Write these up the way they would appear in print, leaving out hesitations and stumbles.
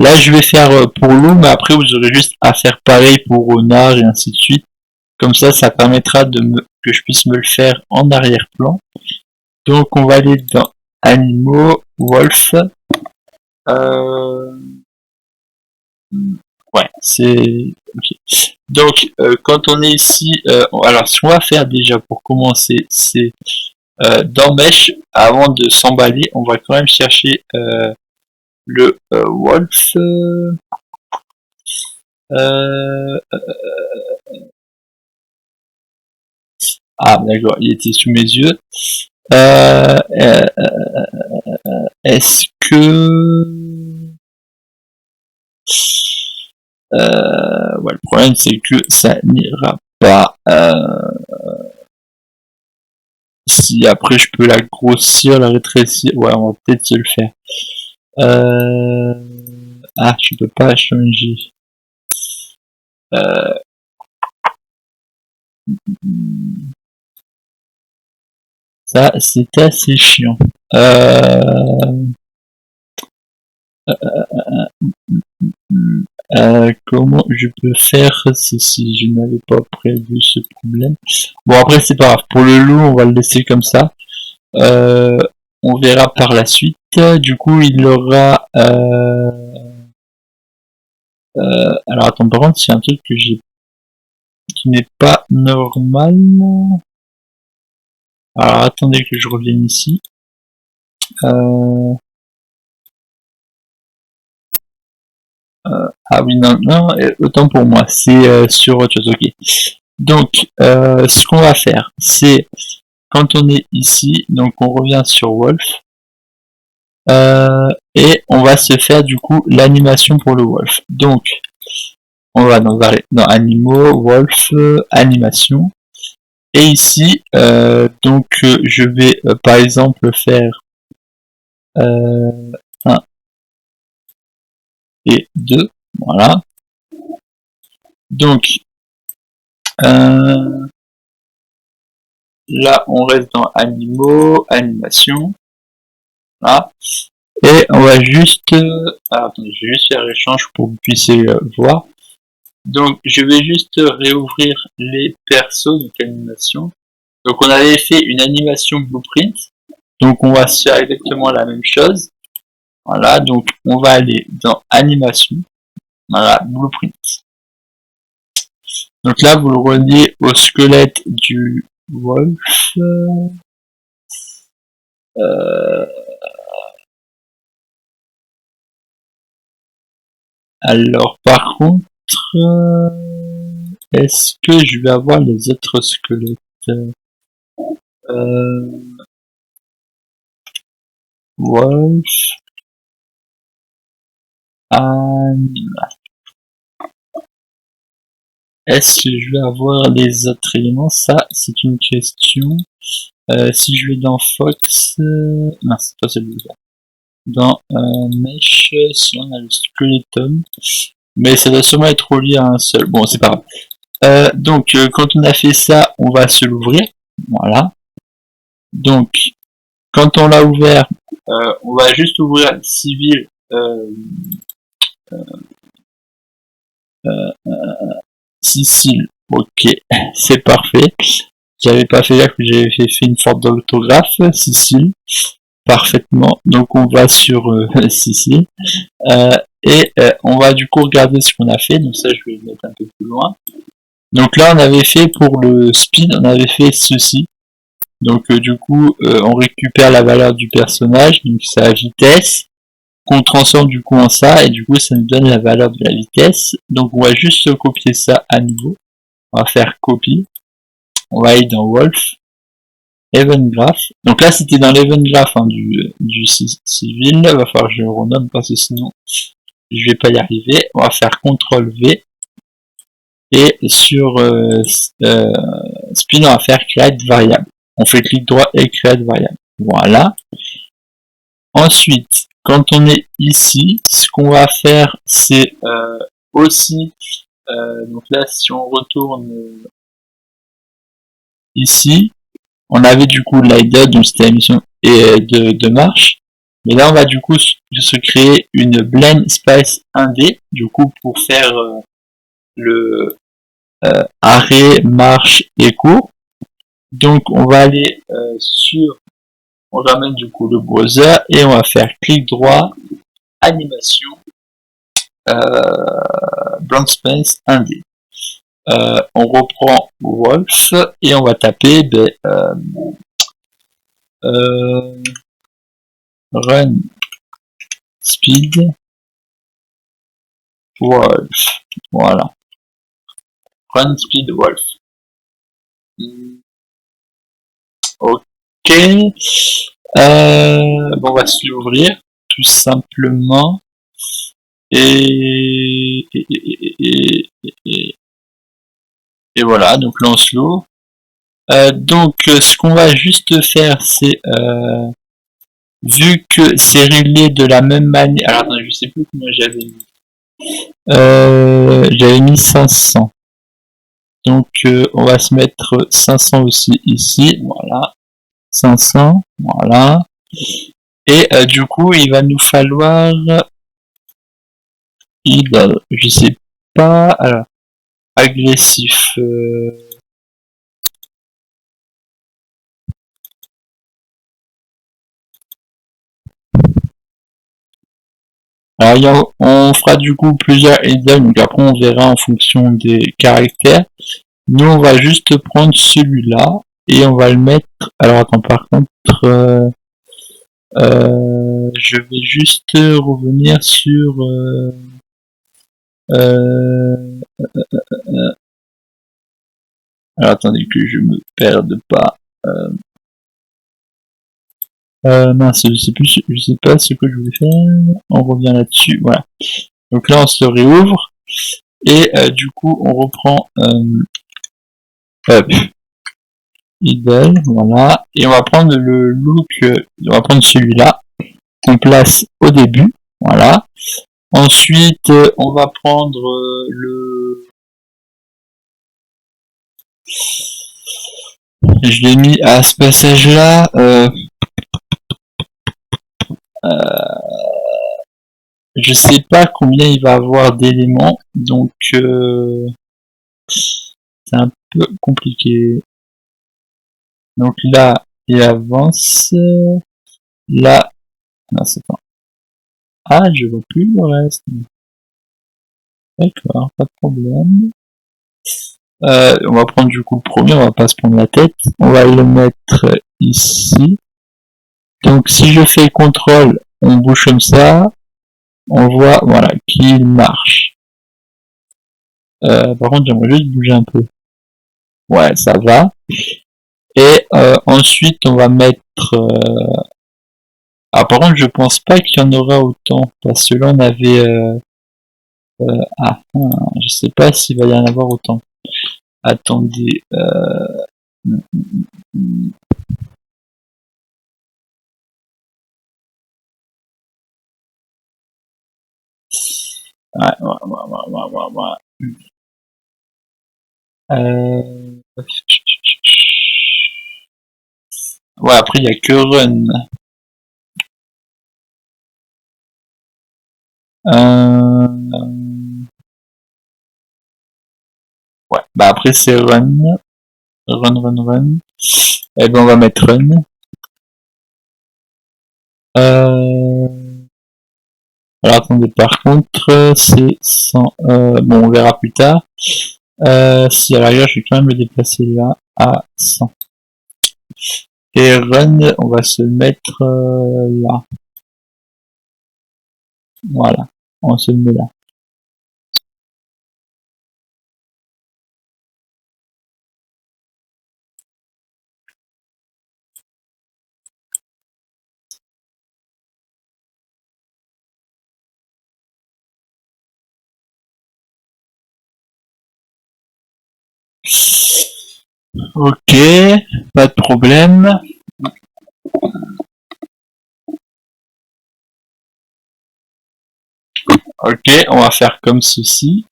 Là, je vais faire pour l'eau, mais après, vous aurez juste à faire pareil pour renard et ainsi de suite. Comme ça permettra que je puisse me le faire en arrière-plan. Donc, on va aller dans animaux, wolf. Ouais, c'est... Okay. Donc, quand on est ici... alors, ce qu'on va faire déjà pour commencer, c'est... dans Mesh, avant de s'emballer, on va quand même chercher le wolf. Ah, d'accord, il était sous mes yeux. Est-ce que... ouais, le problème c'est que ça n'ira pas. Si après je peux la grossir, la rétrécir, ouais, on va peut-être se le faire. Ah, je peux pas changer. Ça, c'est assez chiant. Comment je peux faire si je n'avais pas prévu ce problème? Bon, après, c'est pas grave. Pour le loup, on va le laisser comme ça. On verra par la suite. Du coup, il aura... alors, attends, par contre, c'est un truc que j'ai... qui n'est pas normal. Alors, attendez que je revienne ici. Ah oui, non, autant pour moi, c'est sur autre chose, ok. Donc, ce qu'on va faire, c'est, quand on est ici, donc on revient sur Wolf, et on va se faire du coup l'animation pour le Wolf. Donc, on va dans Animaux, Wolf, Animation, et ici, donc je vais par exemple faire 1 et 2, voilà. Donc, là, on reste dans Animaux, Animation. Là. Et on va juste... attendez, je vais juste faire échange pour que vous puissiez voir. Donc, je vais juste réouvrir les persos, donc animation. Donc, on avait fait une animation blueprint. Donc, on va se faire exactement la même chose. Voilà, donc on va aller dans animation. Voilà, blueprint. Donc là, vous le reliez au squelette du wolf. Alors, par contre, est-ce que je vais avoir les autres squelettes? Wolf. Est-ce que je vais avoir les autres éléments? Ça, c'est une question. Si je vais dans Fox... non, c'est pas celui-là. Dans Mesh, si on a le Skeleton. Mais ça doit sûrement être relié à un seul. Bon, c'est pas grave. Donc, quand on a fait ça, on va se l'ouvrir. Voilà. Donc, quand on l'a ouvert, on va juste ouvrir civil. Sicile. Ok, c'est parfait. J'avais pas fait là que j'avais fait une faute d'orthographe. Sicile. Parfaitement. Donc, on va sur Sicile. Et on va du coup regarder ce qu'on a fait. Donc ça, je vais le mettre un peu plus loin. Donc là, on avait fait pour le speed, on avait fait ceci. Donc du coup, on récupère la valeur du personnage, donc sa vitesse, qu'on transforme du coup en ça, et du coup, ça nous donne la valeur de la vitesse. Donc on va juste copier ça à nouveau. On va faire copie. On va aller dans Wolf, Event Graph. Donc là, c'était dans l'Event Graph du civil. Il va falloir que je le renomme parce que sinon, je vais pas y arriver. On va faire CTRL V. Et sur Spin, on va faire Create Variable. On fait clic droit et Create Variable. Voilà. Ensuite, quand on est ici, ce qu'on va faire, c'est aussi... donc là, si on retourne ici, on avait du coup l'IDOT, donc c'était la mission de marche. Mais là, on va du coup se créer une blend space 1D, du coup, pour faire le arrêt, marche et cours. Donc, on va aller on ramène du coup le browser et on va faire clic droit, animation, blank space 1D. On reprend Wolf et on va taper run speed Wolf. Voilà. Run speed Wolf. Ok. Bon, on va se l'ouvrir tout simplement. Et voilà, donc là on se l'ouvre. Donc ce qu'on va juste faire, c'est vu que c'est réglé de la même manière. Alors attendez, je sais plus comment j'avais mis. J'avais mis 500. Donc on va se mettre 500 aussi ici, voilà. 500, voilà. Et du coup, il va nous falloir je sais pas, alors agressif. Alors on fera du coup plusieurs idle, donc après on verra en fonction des caractères. Nous on va juste prendre celui-là et on va le mettre. Alors attends, par contre, je vais juste revenir sur alors attendez que je me perde pas. Mince, je sais pas ce que je voulais faire. On revient là-dessus, voilà. Donc là on se réouvre et du coup on reprend idle, voilà, et on va prendre le look, on va prendre celui-là qu'on place au début, voilà. Ensuite on va prendre je l'ai mis à ce passage là, je sais pas combien il va avoir d'éléments, donc c'est un peu compliqué. Donc là il avance, là non c'est pas, ah je vois plus le reste, d'accord, pas de problème. On va prendre du coup le premier, on va pas se prendre la tête, on va le mettre ici. Donc si je fais CTRL, on bouge comme ça, on voit voilà qu'il marche. Par contre j'aimerais juste bouger un peu. Ouais, ça va. Et ensuite on va mettre ah par contre je pense pas qu'il y en aura autant, parce que là on avait je sais pas s'il va y en avoir autant. Attendez, ouais, après il y a que run. Ouais, bah après c'est run. Run. Et ben on va mettre run. Alors attendez, par contre, c'est 100. Bon, on verra plus tard. Si à l'arrière, je vais quand même le déplacer là à 100. Et run, on va se mettre là. Voilà, on se le met là. Ok, pas de problème. Ok, on va faire comme ceci.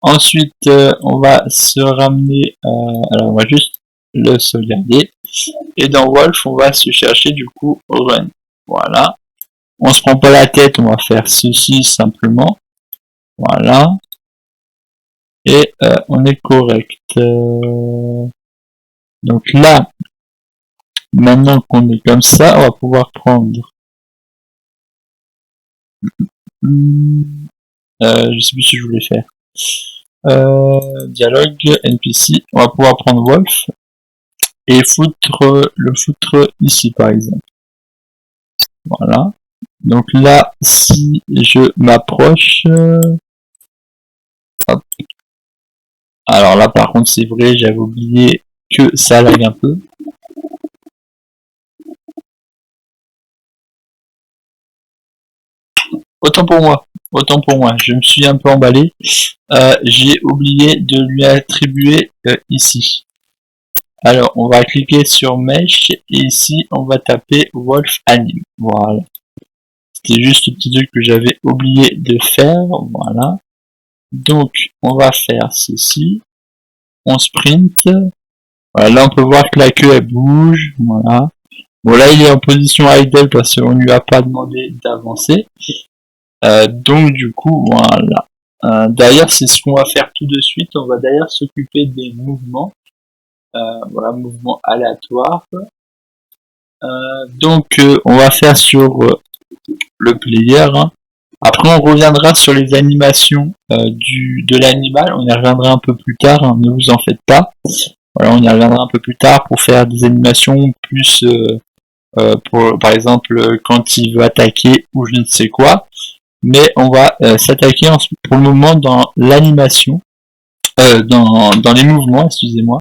Ensuite, on va se ramener. Alors, on va juste le sauvegarder. Et dans Wolf, on va se chercher du coup run. Voilà. on se prend pas la tête, on va faire ceci simplement. Voilà. Et on est correct. Donc là, maintenant qu'on est comme ça, on va pouvoir prendre... je sais plus ce que je voulais faire. Dialogue, NPC, on va pouvoir prendre Wolf et le foutre ici par exemple. Voilà. Donc là, si je m'approche... hop. Alors là par contre c'est vrai, j'avais oublié que ça lag un peu. Autant pour moi, je me suis un peu emballé. J'ai oublié de lui attribuer ici. Alors, on va cliquer sur Mesh, et ici, on va taper Wolf Anime. Voilà. C'était juste le petit truc que j'avais oublié de faire. Voilà. Donc, on va faire ceci. On sprint. Voilà, là, on peut voir que la queue, elle bouge. Voilà. Bon, là, il est en position idle parce qu'on ne lui a pas demandé d'avancer. Donc du coup voilà. D'ailleurs c'est ce qu'on va faire tout de suite. On va d'ailleurs s'occuper des mouvements. Voilà, mouvements aléatoires. Donc on va faire sur le player. Hein. Après on reviendra sur les animations de l'animal. On y reviendra un peu plus tard. Hein, ne vous en faites pas. Voilà, on y reviendra un peu plus tard pour faire des animations plus pour par exemple quand il veut attaquer ou je ne sais quoi. Mais on va s'attaquer pour le moment dans l'animation, dans les mouvements, excusez-moi.